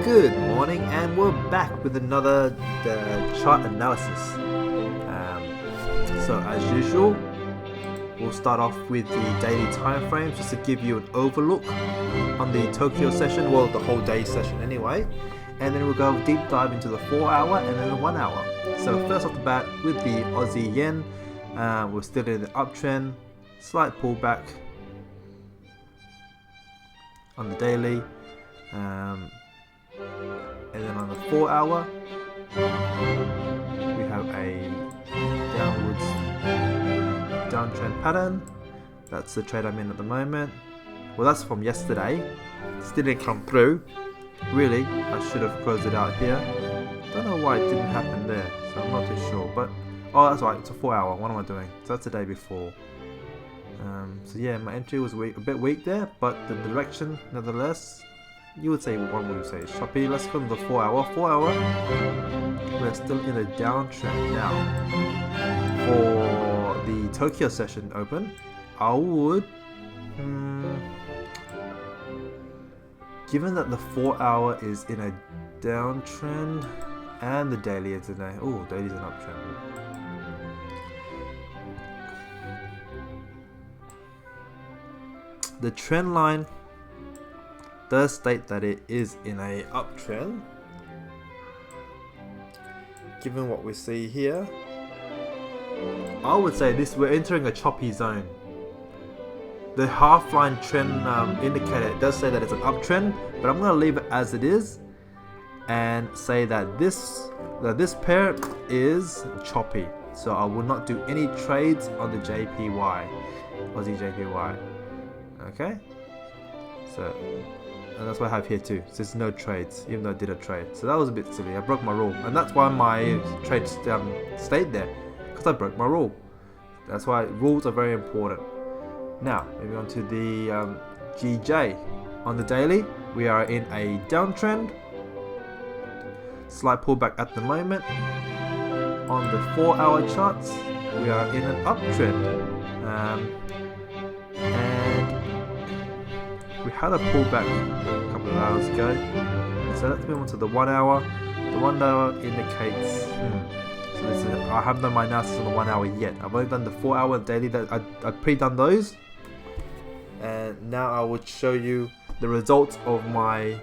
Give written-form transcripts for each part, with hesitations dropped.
Good morning, and we're back with another chart analysis. So as usual, we'll start off with the daily time frames just to give you an overlook on the Tokyo session, well, the whole day session anyway, and then we'll go deep dive into the 4 hour and then the 1 hour. So first off the bat with the Aussie yen, we're still in the uptrend, slight pullback on the daily. And then on the 4 hour, we have a downtrend pattern. That's the trade I'm in at the moment. Well, that's from yesterday. Still didn't come through. Really, I should have closed it out here. Don't know why it didn't happen there, so I'm not too sure. But oh, that's right. It's a 4 hour. What am I doing? So that's the day before. So yeah, my entry was weak, a bit weak there, but the direction, nevertheless, you would say, one would say it's choppy. Let's go to the 4 hour. 4 hour, we're still in a downtrend now. For the Tokyo session open, I would, given that the 4 hour is in a downtrend and the daily is in a, daily's an uptrend. The trend line does state that it is in a uptrend. Given what we see here, I would say we're entering a choppy zone. The half line trend indicator does say that it's an uptrend, but I'm going to leave it as it is and say that this pair is choppy. So I will not do any trades on the JPY, Aussie JPY. Okay, so. And that's what I have here too. So there's no trades, even though I did a trade. So that was a bit silly. I broke my rule, and that's why my trade stayed there, because I broke my rule. That's why rules are very important. Now, moving on to the GJ. On the daily, we are in a downtrend. Slight pullback at the moment. On the 4 hour charts, we are in an uptrend. We had a pullback a couple of hours ago, so let's move on to the 1 hour. The 1 hour indicates, so this is, I haven't done my analysis on the 1 hour yet. I've only done the 4 hour daily, that I've pre-done those, and now I will show you the results of my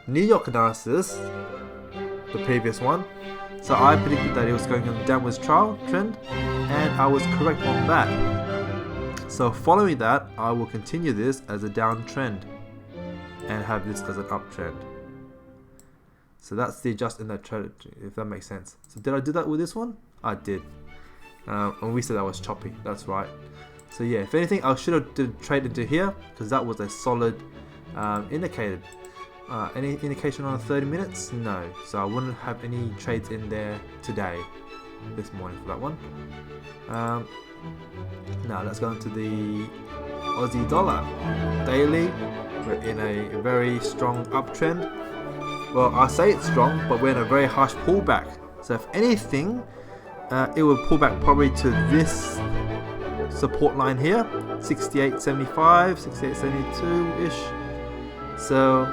New York analysis, the previous one. So I predicted that it was going on a downwards trend, and I was correct on that. So following that, I will continue this as a downtrend and have this as an uptrend. So that's the adjust in that trade, if that makes sense. So did I do that with this one? I did. And we said that was choppy. That's right. So yeah, if anything, I should have did trade into here because that was a solid indicator. Any indication on 30 minutes? No. So I wouldn't have any trades in there today, this morning for that one. Now let's go into the Aussie dollar daily. We're in a very strong uptrend. Well, I say it's strong, but we're in a very harsh pullback. So if anything, it will pull back probably to this support line here, 68.75, 68.72 ish. So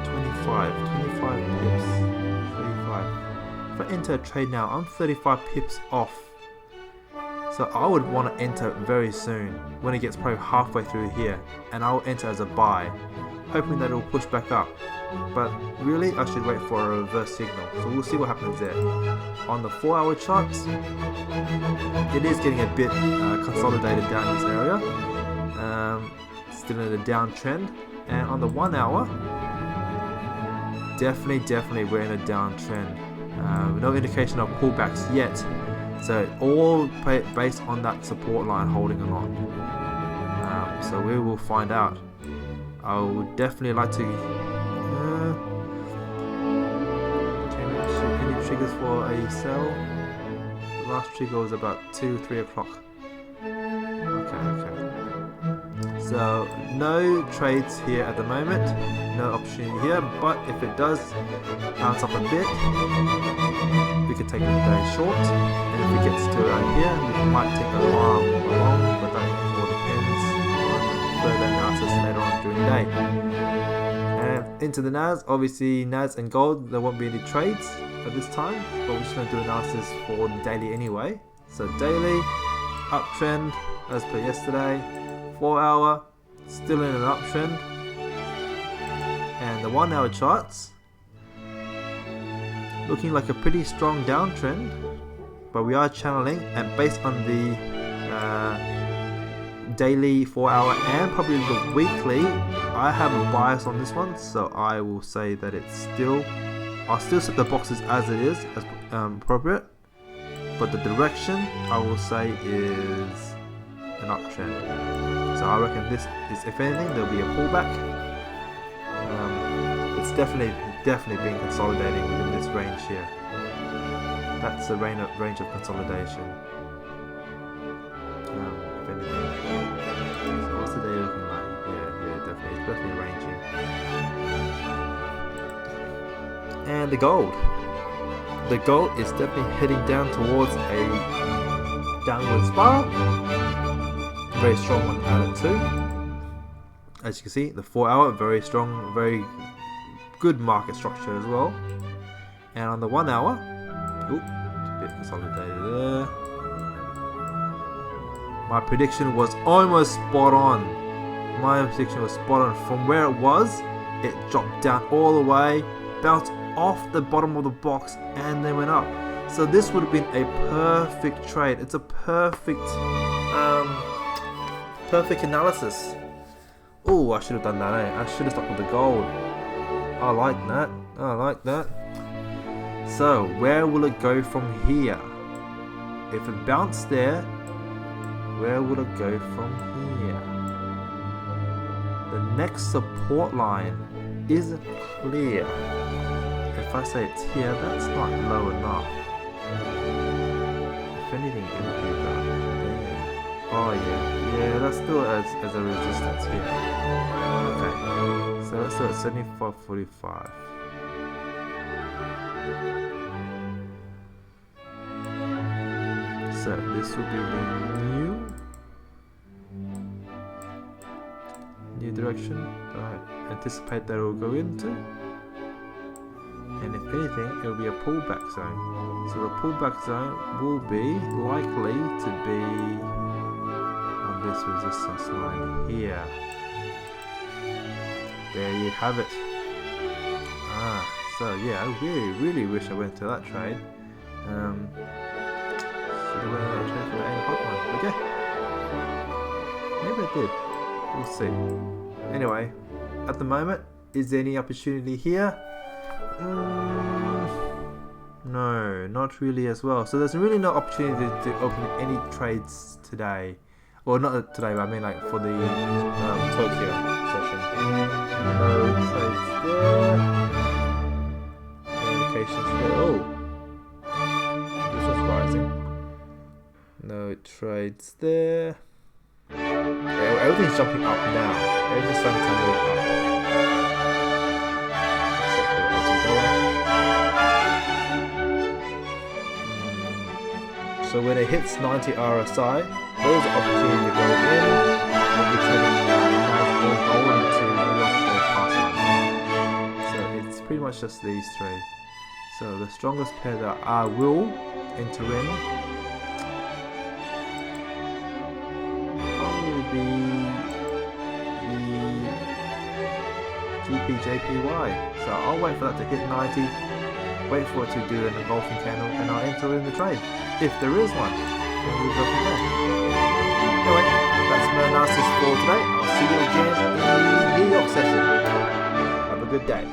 25 pips, 35. If I enter a trade now, I'm 35 pips off. So I would want to enter very soon when it gets probably halfway through here, and I'll enter as a buy, hoping that it will push back up. But really, I should wait for a reverse signal. So we'll see what happens there. On the 4 hour charts, it is getting a bit consolidated down this area. Still in a downtrend. And on the 1 hour, definitely we're in a downtrend. No indication of pullbacks yet. So all based on that support line holding or not. So we will find out. I would definitely like to. Any triggers for a sell? The last trigger was about 2-3 o'clock. Okay. So no trades here at the moment. No opportunity here. But if it does bounce up a bit, we could take a day short. And if it gets to around here, we might take a long, but that all depends on further analysis later on during the day. And into the NAS. Obviously NAS and gold, there won't be any trades at this time, but we're just going to do analysis for the daily anyway. So daily uptrend as per yesterday, 4 hour still in an uptrend, and the 1 hour charts looking like a pretty strong downtrend, but we are channeling, and based on the daily, 4 hour, and probably the weekly, I have a bias on this one, so I will say that it's still, I'll still set the boxes as it is, as appropriate, but the direction I will say is an uptrend. So I reckon this is, if anything, there'll be a pullback. It's definitely been consolidating within this range here. That's the range of consolidation. If anything. So what's the day looking like? Yeah, definitely. It's definitely ranging. And the gold. The gold is definitely heading down towards a downward spiral. Very strong one out of 2. As you can see, the 4 hour, very strong, very good market structure as well. And on the 1 hour, it's a bit consolidated there. My prediction was almost spot on. From where it was, it dropped down all the way, bounced off the bottom of the box, and then went up. So this would have been a perfect trade. It's a perfect analysis. Oh, I should have done that, I should have stuck with the gold. I like that. So where will it go from here? If it bounced there, where will it go from here? The next support line isn't clear. If I say it's here, that's not low enough. If anything, it would be about there. Oh yeah, that's still as a resistance here. Okay, so let's do it 75.45. So this will be the new direction that I anticipate that it will go into. And if anything, it will be a pullback zone. So the pullback zone will be likely to be on this resistance line here. There you have it. So yeah, I really wish I went to that trade. Should have went to that trade for the 8 o'clock one. Okay. Maybe I did. We'll see. Anyway, at the moment, is there any opportunity here? No, not really as well. So there's really no opportunity to open any trades today. Well, not today, but I mean like for the Tokyo session. No trades there. Indications there. Oh, this was rising. No trades there. Yeah, everything's jumping up now. Everything's starting to move up. So when it hits 90 RSI, those are opportunity to go in. We'll be trading gold into New York or past. So it's pretty much just these three. So the strongest pair that I will enter in will be the GBPJPY. So I'll wait for that to hit 90, wait for it to do an engulfing candle, and I'll enter in the trade. If there is one, then we'll go from there. Anyway, that's my analysis for today. I'll see you again in the New York session. Have a good day.